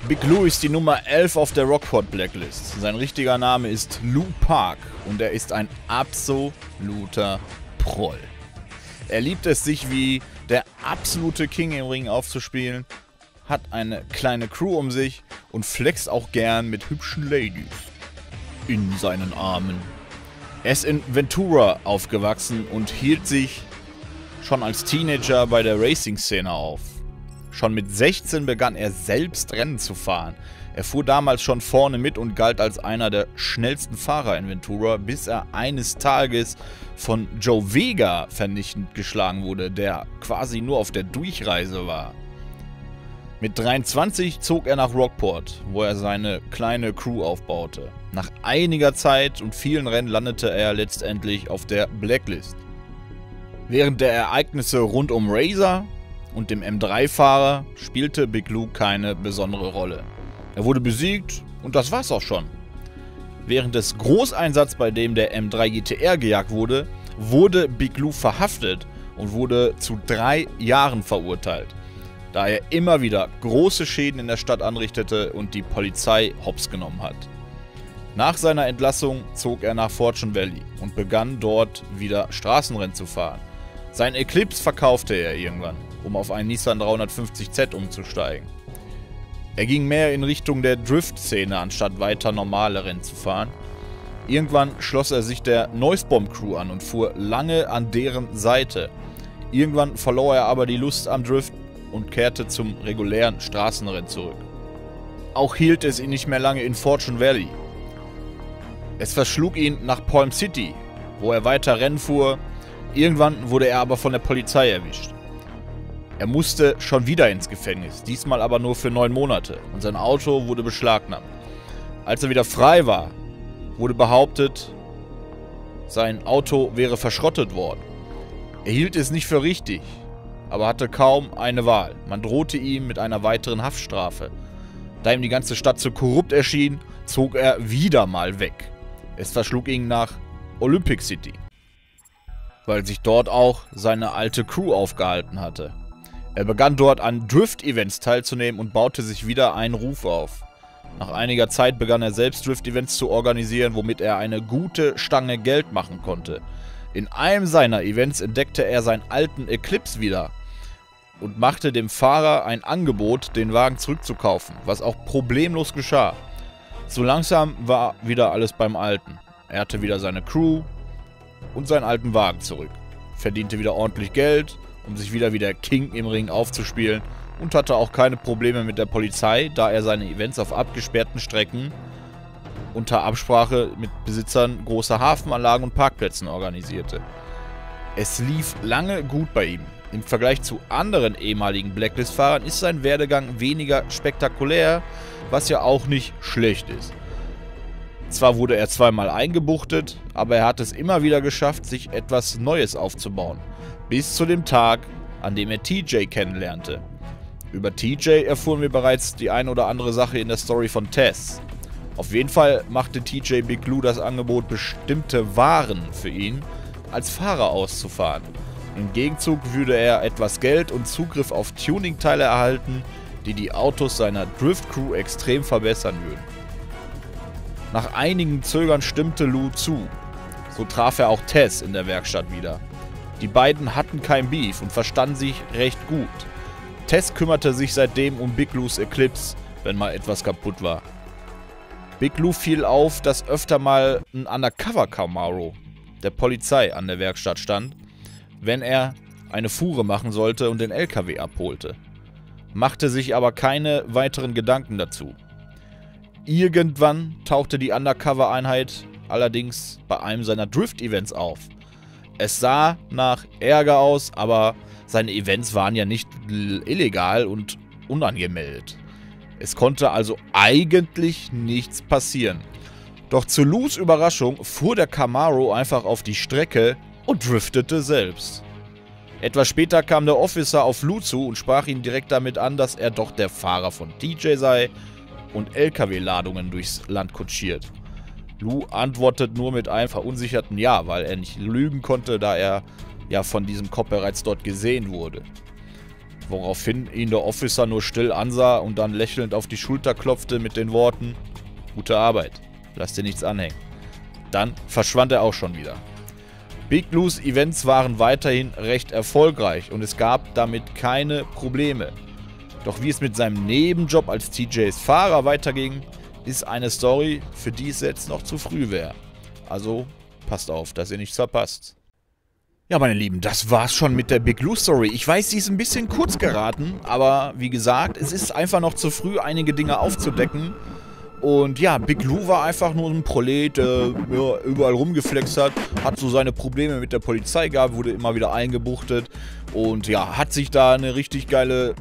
Big Lou ist die Nummer 11 auf der Rockport Blacklist. Sein richtiger Name ist Lou Park und er ist ein absoluter Proll. Er liebt es, sich wie der absolute King im Ring aufzuspielen, hat eine kleine Crew um sich und flext auch gern mit hübschen Ladies in seinen Armen. Er ist in Ventura aufgewachsen und hielt sich schon als Teenager bei der Racing-Szene auf. Schon mit 16 begann er selbst Rennen zu fahren. Er fuhr damals schon vorne mit und galt als einer der schnellsten Fahrer in Ventura, bis er eines Tages von Joe Vega vernichtend geschlagen wurde, der quasi nur auf der Durchreise war. Mit 23 zog er nach Rockport, wo er seine kleine Crew aufbaute. Nach einiger Zeit und vielen Rennen landete er letztendlich auf der Blacklist. Während der Ereignisse rund um Razor und dem M3-Fahrer spielte Big Lou keine besondere Rolle. Er wurde besiegt und das war's auch schon. Während des Großeinsatzes, bei dem der M3 GTR gejagt wurde, wurde Big Lou verhaftet und wurde zu 3 Jahren verurteilt, da er immer wieder große Schäden in der Stadt anrichtete und die Polizei hops genommen hat. Nach seiner Entlassung zog er nach Fortune Valley und begann dort wieder Straßenrennen zu fahren. Sein Eclipse verkaufte er irgendwann, um auf einen Nissan 350Z umzusteigen. Er ging mehr in Richtung der Drift-Szene, anstatt weiter normale Rennen zu fahren. Irgendwann schloss er sich der Noisebomb-Crew an und fuhr lange an deren Seite. Irgendwann verlor er aber die Lust am Drift und kehrte zum regulären Straßenrennen zurück. Auch hielt es ihn nicht mehr lange in Fortune Valley. Es verschlug ihn nach Palm City, wo er weiter Rennen fuhr. Irgendwann wurde er aber von der Polizei erwischt. Er musste schon wieder ins Gefängnis, diesmal aber nur für 9 Monate und sein Auto wurde beschlagnahmt. Als er wieder frei war, wurde behauptet, sein Auto wäre verschrottet worden. Er hielt es nicht für richtig, aber hatte kaum eine Wahl. Man drohte ihm mit einer weiteren Haftstrafe. Da ihm die ganze Stadt zu korrupt erschien, zog er wieder mal weg. Es verschlug ihn nach Olympic City, weil sich dort auch seine alte Crew aufgehalten hatte. Er begann dort an Drift-Events teilzunehmen und baute sich wieder einen Ruf auf. Nach einiger Zeit begann er selbst Drift-Events zu organisieren, womit er eine gute Stange Geld machen konnte. In einem seiner Events entdeckte er seinen alten Eclipse wieder und machte dem Fahrer ein Angebot, den Wagen zurückzukaufen, was auch problemlos geschah. So langsam war wieder alles beim Alten. Er hatte wieder seine Crew und seinen alten Wagen zurück, verdiente wieder ordentlich Geld, um sich wieder wie der King im Ring aufzuspielen und hatte auch keine Probleme mit der Polizei, da er seine Events auf abgesperrten Strecken unter Absprache mit Besitzern großer Hafenanlagen und Parkplätzen organisierte. Es lief lange gut bei ihm. Im Vergleich zu anderen ehemaligen Blacklist-Fahrern ist sein Werdegang weniger spektakulär, was ja auch nicht schlecht ist. Zwar wurde er zweimal eingebuchtet, aber er hat es immer wieder geschafft, sich etwas Neues aufzubauen. Bis zu dem Tag, an dem er TJ kennenlernte. Über TJ erfuhren wir bereits die ein oder andere Sache in der Story von Tess. Auf jeden Fall machte TJ Big Lou das Angebot, bestimmte Waren für ihn als Fahrer auszufahren. Im Gegenzug würde er etwas Geld und Zugriff auf Tuning-Teile erhalten, die die Autos seiner Drift-Crew extrem verbessern würden. Nach einigem Zögern stimmte Lou zu. So traf er auch Tess in der Werkstatt wieder. Die beiden hatten kein Beef und verstanden sich recht gut. Tess kümmerte sich seitdem um Big Lou's Eclipse, wenn mal etwas kaputt war. Big Lou fiel auf, dass öfter mal ein Undercover Camaro der Polizei an der Werkstatt stand, wenn er eine Fuhre machen sollte und den LKW abholte. Machte sich aber keine weiteren Gedanken dazu. Irgendwann tauchte die Undercover-Einheit allerdings bei einem seiner Drift-Events auf. Es sah nach Ärger aus, aber seine Events waren ja nicht illegal und unangemeldet. Es konnte also eigentlich nichts passieren. Doch zu Lous Überraschung fuhr der Camaro einfach auf die Strecke und driftete selbst. Etwas später kam der Officer auf Lou zu und sprach ihn direkt damit an, dass er doch der Fahrer von TJ sei und LKW-Ladungen durchs Land kutschiert. Lou antwortet nur mit einem verunsicherten Ja, weil er nicht lügen konnte, da er ja von diesem Cop bereits dort gesehen wurde. Woraufhin ihn der Officer nur still ansah und dann lächelnd auf die Schulter klopfte mit den Worten: Gute Arbeit, lass dir nichts anhängen. Dann verschwand er auch schon wieder. Big Lou's Events waren weiterhin recht erfolgreich und es gab damit keine Probleme. Doch wie es mit seinem Nebenjob als TJs Fahrer weiterging, ist eine Story, für die es jetzt noch zu früh wäre. Also passt auf, dass ihr nichts verpasst. Ja, meine Lieben, das war's schon mit der Big Lou Story. Ich weiß, sie ist ein bisschen kurz geraten, aber wie gesagt, es ist einfach noch zu früh, einige Dinge aufzudecken. Und ja, Big Lou war einfach nur ein Prolet, der ja, überall rumgeflext hat so seine Probleme mit der Polizei gehabt, wurde immer wieder eingebuchtet und ja, hat sich da eine richtig geile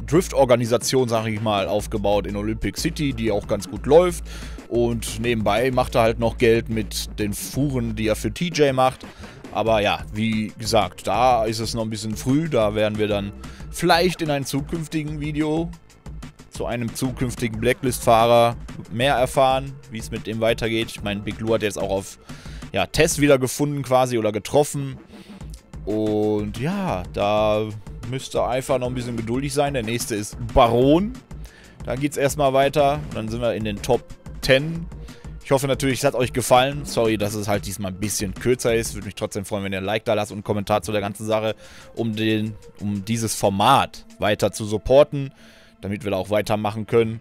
Drift-Organisation, sag ich mal, aufgebaut in Olympic City, die auch ganz gut läuft. Und nebenbei macht er halt noch Geld mit den Fuhren, die er für TJ macht. Aber ja, wie gesagt, da ist es noch ein bisschen früh, da werden wir dann vielleicht in einem zukünftigen Video zu einem zukünftigen Blacklist-Fahrer mehr erfahren, wie es mit dem weitergeht. Ich meine, Big Lou hat jetzt auch auf Tess wieder gefunden quasi oder getroffen. Und ja, da müsst ihr einfach noch ein bisschen geduldig sein. Der nächste ist Baron. Dann geht es erstmal weiter. Dann sind wir in den Top 10. Ich hoffe natürlich, es hat euch gefallen. Sorry, dass es halt diesmal ein bisschen kürzer ist. Würde mich trotzdem freuen, wenn ihr ein Like da lasst und einen Kommentar zu der ganzen Sache, um dieses Format weiter zu supporten, damit wir da auch weitermachen können.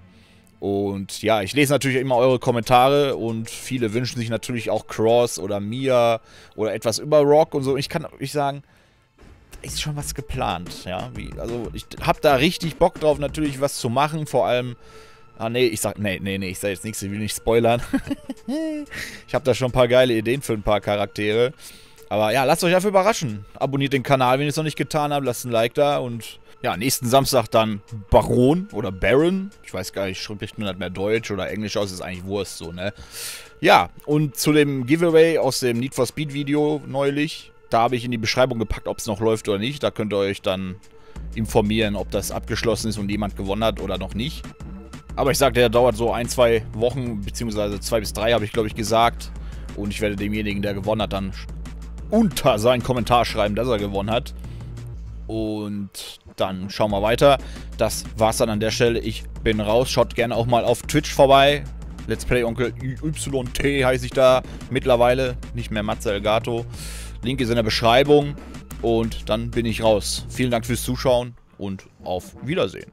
Und ja, ich lese natürlich immer eure Kommentare und viele wünschen sich natürlich auch Cross oder Mia oder etwas über Rock und so. Ich kann euch sagen, ist schon was geplant, ja. Also ich habe da richtig Bock drauf, natürlich was zu machen, vor allem... ich sag jetzt nichts, ich will nicht spoilern. Ich habe da schon ein paar geile Ideen für ein paar Charaktere. Aber ja, lasst euch dafür überraschen. Abonniert den Kanal, wenn ihr es noch nicht getan habt, lasst ein Like da und... Ja, nächsten Samstag dann Baron oder Baron. Ich weiß gar nicht, spricht man nicht mehr Deutsch oder Englisch aus, ist eigentlich Wurst so, ne? Ja, und zu dem Giveaway aus dem Need for Speed Video neulich, da habe ich in die Beschreibung gepackt, ob es noch läuft oder nicht. Da könnt ihr euch dann informieren, ob das abgeschlossen ist und jemand gewonnen hat oder noch nicht. Aber ich sagte, der dauert so 1-2 Wochen, beziehungsweise 2 bis 3 habe ich glaube ich gesagt. Und ich werde demjenigen, der gewonnen hat, dann unter seinen Kommentar schreiben, dass er gewonnen hat. Und dann schauen wir weiter. Das war's dann an der Stelle. Ich bin raus. Schaut gerne auch mal auf Twitch vorbei. Let's Play Onkel YT heiße ich da mittlerweile. Nicht mehr Matze Elgato. Link ist in der Beschreibung. Und dann bin ich raus. Vielen Dank fürs Zuschauen und auf Wiedersehen.